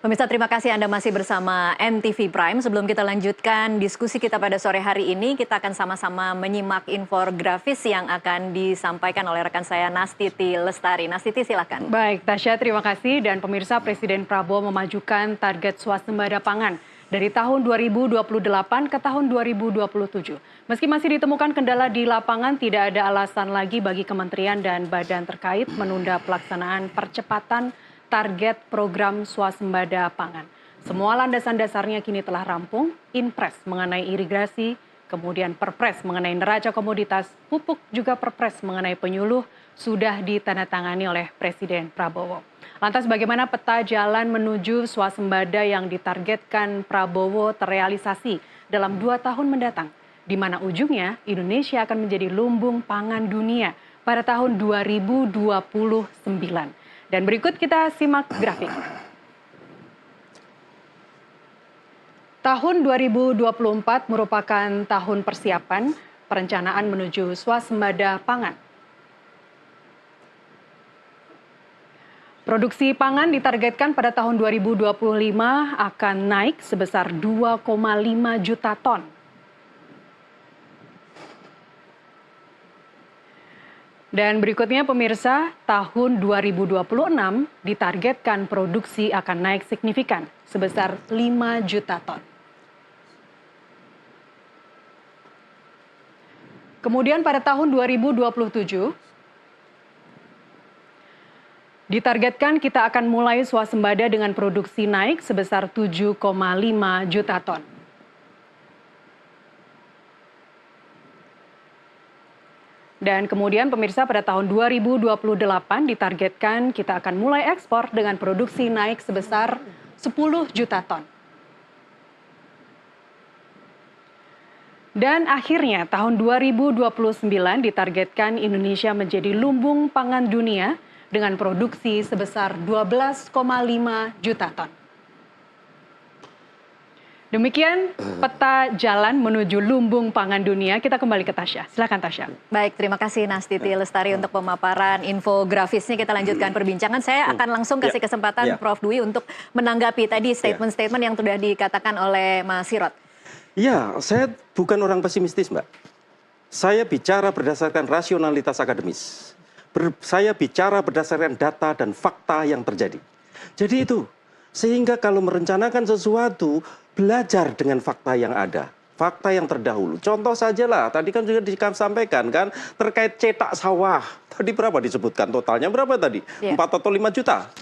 Pemirsa, terima kasih Anda masih bersama NTV Prime. Sebelum kita lanjutkan diskusi kita pada sore hari ini, kita akan sama-sama menyimak infografis yang akan disampaikan oleh rekan saya Nastiti Lestari. Nastiti, silakan. Baik, Tasya, terima kasih. Dan pemirsa, Presiden Prabowo memajukan target swasembada pangan dari tahun 2028 ke tahun 2027. Meski masih ditemukan kendala di lapangan, tidak ada alasan lagi bagi kementerian dan badan terkait menunda pelaksanaan percepatan target program swasembada pangan. Semua landasan dasarnya kini telah rampung, Inpres mengenai irigasi, kemudian Perpres mengenai neraca komoditas, pupuk juga Perpres mengenai penyuluh sudah ditandatangani oleh Presiden Prabowo. Lantas bagaimana peta jalan menuju swasembada yang ditargetkan Prabowo terrealisasi dalam 2 tahun mendatang? Di mana ujungnya Indonesia akan menjadi lumbung pangan dunia pada tahun 2029. Dan berikut kita simak grafik. Tahun 2024 merupakan tahun persiapan perencanaan menuju swasembada pangan. Produksi pangan ditargetkan pada tahun 2025 akan naik sebesar 2,5 juta ton. Dan berikutnya pemirsa, tahun 2026 ditargetkan produksi akan naik signifikan sebesar 5 juta ton. Kemudian pada tahun 2027, ditargetkan kita akan mulai swasembada dengan produksi naik sebesar 7,5 juta ton. Dan kemudian pemirsa pada tahun 2028 ditargetkan kita akan mulai ekspor dengan produksi naik sebesar 10 juta ton. Dan akhirnya tahun 2029 ditargetkan Indonesia menjadi lumbung pangan dunia dengan produksi sebesar 12,5 juta ton. Demikian peta jalan menuju lumbung pangan dunia. Kita kembali ke Tasya. Silakan Tasya. Baik, terima kasih Nastiti Lestari untuk pemaparan infografisnya. Kita lanjutkan perbincangan. Saya akan langsung kasih kesempatan Prof. Dwi untuk menanggapi tadi statement-statement yang sudah dikatakan oleh Mas Sirot. Ya, saya bukan orang pesimistis, Mbak. Saya bicara berdasarkan rasionalitas akademis. Saya bicara berdasarkan data dan fakta yang terjadi. Jadi itu, sehingga kalau merencanakan sesuatu, belajar dengan fakta yang ada, fakta yang terdahulu. Contoh saja lah, tadi kan juga disampaikan kan, terkait cetak sawah. Tadi berapa disebutkan totalnya, berapa tadi? 4 atau 5 juta.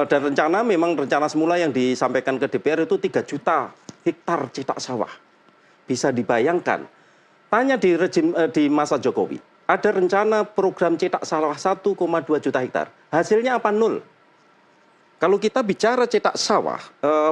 Dan memang rencana semula yang disampaikan ke DPR itu 3 juta hektar cetak sawah. Bisa dibayangkan, tanya di masa Jokowi, ada rencana program cetak sawah 1,2 juta hektar. Hasilnya apa? 0. Kalau kita bicara cetak sawah,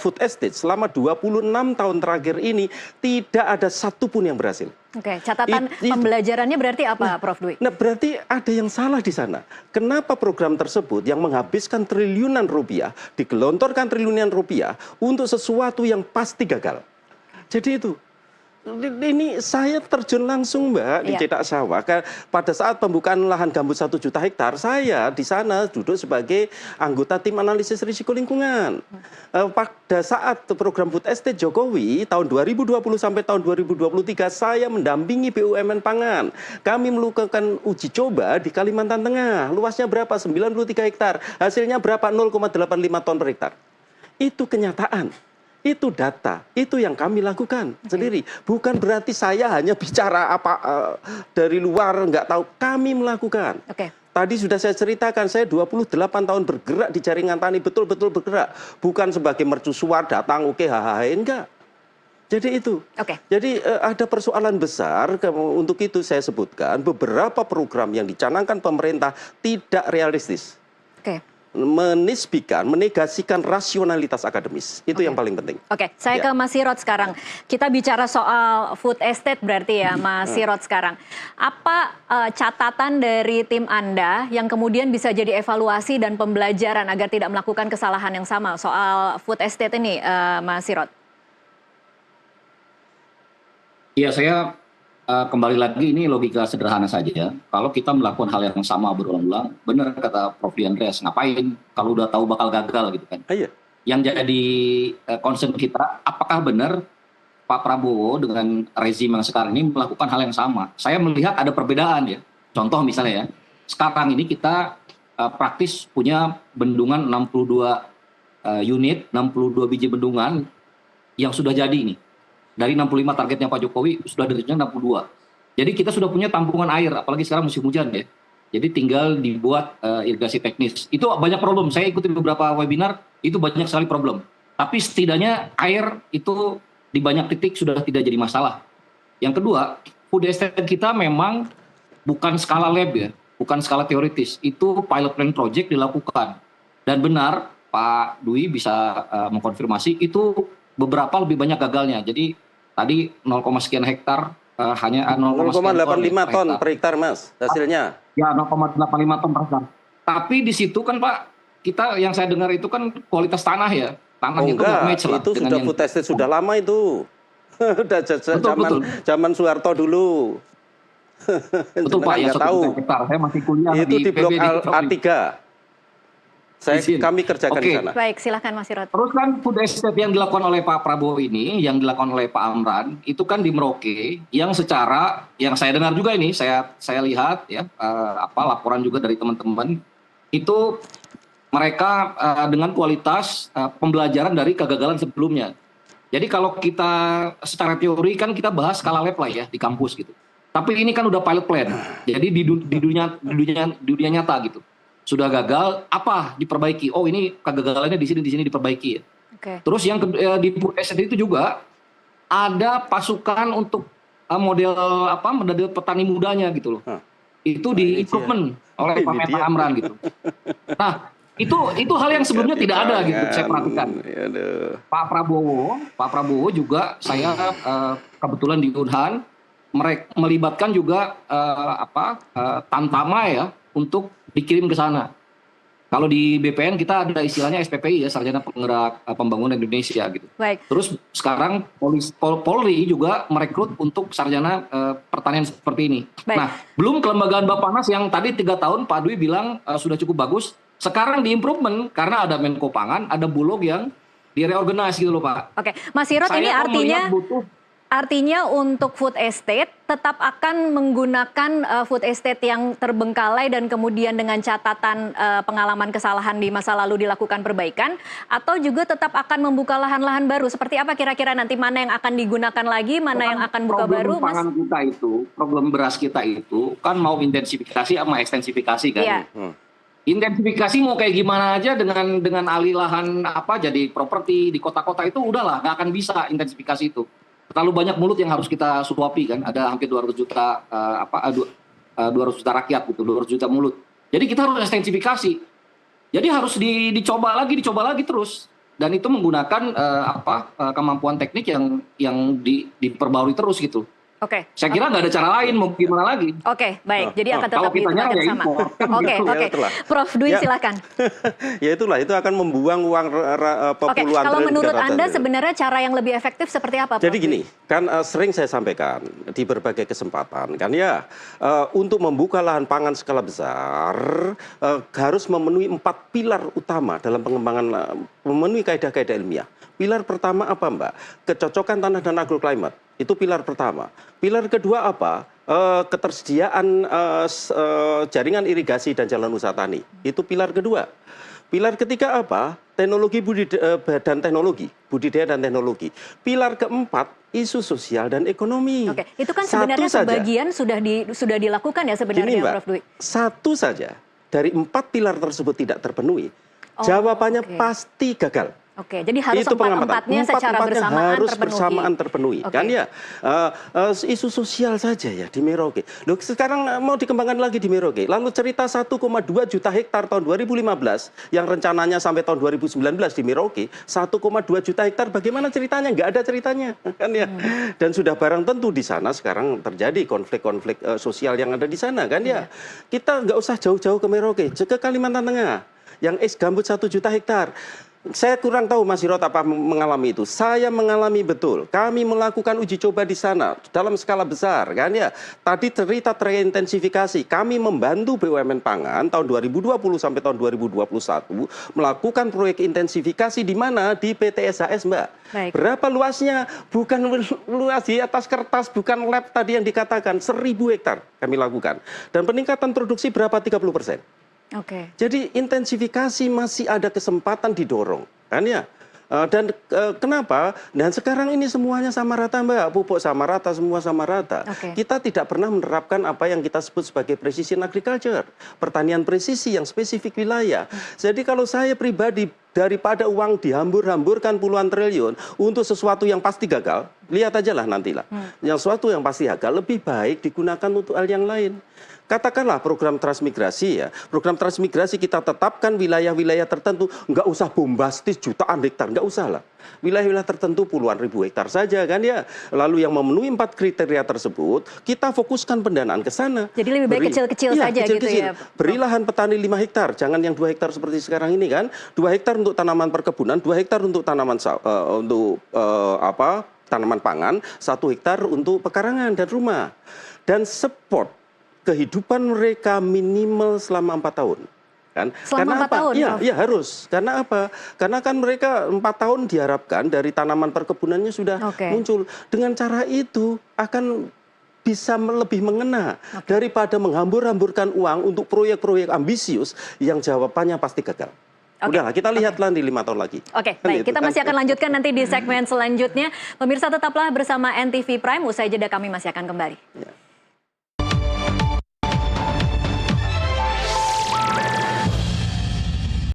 food estate selama 26 tahun terakhir ini tidak ada satupun yang berhasil. Oke, catatan pembelajarannya berarti apa, Prof. Dwi? Nah, berarti ada yang salah di sana. Kenapa program tersebut yang menghabiskan triliunan rupiah, digelontorkan triliunan rupiah untuk sesuatu yang pasti gagal? Jadi itu. Ini saya terjun langsung, Mbak, di cetak sawah. Pada saat pembukaan lahan gambut 1 juta hektar, saya di sana duduk sebagai anggota tim analisis risiko lingkungan. Pada saat program food estate Jokowi tahun 2020 sampai tahun 2023, saya mendampingi BUMN pangan. Kami melakukan uji coba di Kalimantan Tengah. Luasnya berapa? 93 hektar. Hasilnya berapa? 0,85 ton per hektar. Itu kenyataan. Itu data, itu yang kami lakukan sendiri. Bukan berarti saya hanya bicara dari luar, nggak tahu. Kami melakukan. Tadi sudah saya ceritakan, saya 28 tahun bergerak di jaringan tani, betul-betul bergerak. Bukan sebagai mercusuar, datang, hahaha, enggak. Jadi itu. Jadi ada persoalan besar, untuk itu saya sebutkan, beberapa program yang dicanangkan pemerintah tidak realistis. Menegasikan rasionalitas akademis. Itu yang paling penting. Saya ke Mas Sirot sekarang. Kita bicara soal food estate berarti ya, Mas Sirot sekarang. Apa catatan dari tim Anda yang kemudian bisa jadi evaluasi dan pembelajaran agar tidak melakukan kesalahan yang sama soal food estate ini, Mas Sirot? Iya, saya kembali lagi ini logika sederhana saja. Kalau kita melakukan hal yang sama berulang-ulang, benar kata Prof. Andreas, ngapain kalau udah tahu bakal gagal gitu kan? yang jadi concern kita, apakah benar Pak Prabowo dengan rezim yang sekarang ini melakukan hal yang sama? Saya melihat ada perbedaan ya. Contoh misalnya ya, sekarang ini kita praktis punya bendungan 62 unit, 62 biji bendungan yang sudah jadi ini. Dari 65 targetnya Pak Jokowi sudah direncanakan 62. Jadi kita sudah punya tampungan air, apalagi sekarang musim hujan ya. Jadi tinggal dibuat irigasi teknis. Itu banyak problem. Saya ikuti beberapa webinar, itu banyak sekali problem. Tapi setidaknya air itu di banyak titik sudah tidak jadi masalah. Yang kedua, food estate kita memang bukan skala lab ya, bukan skala teoritis. Itu pilot plan project dilakukan. Dan benar, Pak Dwi bisa mengkonfirmasi, itu beberapa lebih banyak gagalnya. Jadi tadi 0, sekian hektar hanya 0,85 ton per hektar, Mas, hasilnya. Ya, 0,85 ton per hektar. Tapi di situ kan Pak, kita yang saya dengar itu kan kualitas tanah ya. Tanah itu match lah. Itu sudah food estate sudah lama itu. Udah zaman Soeharto dulu. Betul Pak, ya tahu. Saya masih kuliah itu di blok A3. Kami kerjakan di sana. Baik, silakan Mas Sirot. Terus kan food estate yang dilakukan oleh Pak Prabowo ini, yang dilakukan oleh Pak Amran, itu kan di Merauke, yang secara, yang saya dengar juga ini, saya lihat ya, laporan juga dari teman-teman, itu mereka dengan kualitas pembelajaran dari kegagalan sebelumnya. Jadi kalau kita secara teori kan kita bahas skala lab lah ya di kampus gitu. Tapi ini kan udah pilot plan. Jadi di dunia nyata gitu. Sudah gagal, apa diperbaiki? Oh ini kegagalannya di sini diperbaiki ya. Okay. Terus yang di food estate itu juga ada pasukan untuk model petani mudanya gitu loh. Itu di improvement oleh Pak Amran gitu. Nah, itu hal yang sebelumnya tidak ada gitu saya perhatikan. Pak Prabowo juga saya kebetulan di Unhan melibatkan juga Tamtama ya untuk dikirim ke sana. Kalau di BPN kita ada istilahnya SPPI ya, Sarjana Penggerak Pembangunan Indonesia gitu. Baik. Terus sekarang Polri juga merekrut untuk sarjana pertanian seperti ini. Baik. Nah, belum kelembagaan Bappenas yang tadi 3 tahun Pak Dwi bilang sudah cukup bagus. Sekarang di improvement karena ada Menko Pangan, ada Bulog yang direorganize gitu loh Pak. Oke, Mas Sirot, ini artinya untuk food estate tetap akan menggunakan food estate yang terbengkalai dan kemudian dengan catatan pengalaman kesalahan di masa lalu dilakukan perbaikan, atau juga tetap akan membuka lahan-lahan baru? Seperti apa kira-kira nanti, mana yang akan digunakan lagi, mana yang akan buka baru, Mas? Problem beras kita itu kan mau intensifikasi sama ekstensifikasi kan. Iya. Intensifikasi mau kayak gimana aja dengan alih lahan jadi properti di kota-kota itu udahlah nggak akan bisa intensifikasi itu. Terlalu banyak mulut yang harus kita suapi kan, ada hampir 200 juta 200 juta rakyat gitu, 200 juta mulut. Jadi kita harus ekstensifikasi. Jadi harus dicoba lagi terus, dan itu menggunakan kemampuan teknik yang diperbarui terus gitu. Oke. Saya kira nggak ada cara lain, mau gimana lagi. Oke, baik. Jadi akan tetap dilakukan sama. Oke. Prof Dwi silakan. Ya itulah, itu akan membuang uang puluhan. Kalau menurut Anda sebenarnya cara yang lebih efektif seperti apa, Prof? Jadi gini, kan sering saya sampaikan di berbagai kesempatan kan ya, untuk membuka lahan pangan skala besar harus memenuhi 4 pilar utama dalam pengembangan, memenuhi kaidah-kaidah ilmiah. Pilar pertama apa, Mbak? Kecocokan tanah dan agroclimate. Itu pilar pertama. Pilar kedua apa? Ketersediaan jaringan irigasi dan jalan usaha tani. Itu pilar kedua. Pilar ketiga apa? Teknologi dan teknologi, budidaya dan teknologi. Pilar keempat, isu sosial dan ekonomi. Oke, itu kan sebenarnya sebagian sudah dilakukan ya sebenarnya, Gini, Mbak, Prof Dwi. Satu saja dari 4 pilar tersebut tidak terpenuhi, jawabannya pasti gagal. Oke, jadi harus itu empat-empatnya secara bersamaan terpenuhi. Kan ya, isu sosial saja ya di Merauke. Loh, sekarang mau dikembangkan lagi di Merauke. Lalu cerita 1,2 juta hektar tahun 2015 yang rencananya sampai tahun 2019 di Merauke, 1,2 juta hektar bagaimana ceritanya? Nggak ada ceritanya, kan ya. Dan sudah barang tentu di sana sekarang terjadi konflik-konflik sosial yang ada di sana, kan ya. Kita nggak usah jauh-jauh ke Merauke, ke Kalimantan Tengah yang gambut 1 juta hektar. Saya kurang tahu Mas Hirot apa mengalami itu. Saya mengalami betul. Kami melakukan uji coba di sana dalam skala besar kan ya. Tadi cerita terintensifikasi. Kami membantu BUMN pangan tahun 2020 sampai tahun 2021 melakukan proyek intensifikasi di mana di PT SHS, Mbak. Baik. Berapa luasnya? Bukan luas di atas kertas, bukan lab tadi yang dikatakan 1.000 hektar kami lakukan. Dan peningkatan produksi berapa? 30%. Oke. Jadi intensifikasi masih ada kesempatan didorong, kan ya? Dan kenapa? Dan sekarang ini semuanya sama rata, Mbak. Pupuk sama rata, semua sama rata. Oke. Kita tidak pernah menerapkan apa yang kita sebut sebagai precision agriculture, pertanian presisi yang spesifik wilayah. Jadi kalau saya pribadi, daripada uang dihambur-hamburkan puluhan triliun untuk sesuatu yang pasti gagal, lihat aja lah nantilah. Yang sesuatu yang pasti gagal lebih baik digunakan untuk hal yang lain. Katakanlah program transmigrasi ya. Program transmigrasi kita tetapkan wilayah-wilayah tertentu, nggak usah bombastis jutaan hektar, nggak usah lah. Wilayah-wilayah tertentu puluhan ribu hektar saja kan ya. Lalu yang memenuhi 4 kriteria tersebut, kita fokuskan pendanaan ke sana. Jadi lebih baik kecil-kecil saja gitu ya. Beri lahan petani 5 hektar, jangan yang 2 hektar seperti sekarang ini kan. 2 hektar untuk tanaman perkebunan, 2 hektar untuk tanaman tanaman pangan, 1 hektar untuk pekarangan dan rumah. Dan support kehidupan mereka minimal selama 4 tahun. Kan? Selama 4 tahun? Iya harus. Karena apa? Karena kan mereka 4 tahun diharapkan dari tanaman perkebunannya sudah muncul. Dengan cara itu akan bisa lebih mengena daripada menghambur-hamburkan uang untuk proyek-proyek ambisius yang jawabannya pasti gagal. Udahlah, kita lihatlah di 5 tahun lagi. Oke, baik. Kita masih akan lanjutkan nanti di segmen selanjutnya. Pemirsa tetaplah bersama NTV Prime. Usai jeda kami masih akan kembali. Ya.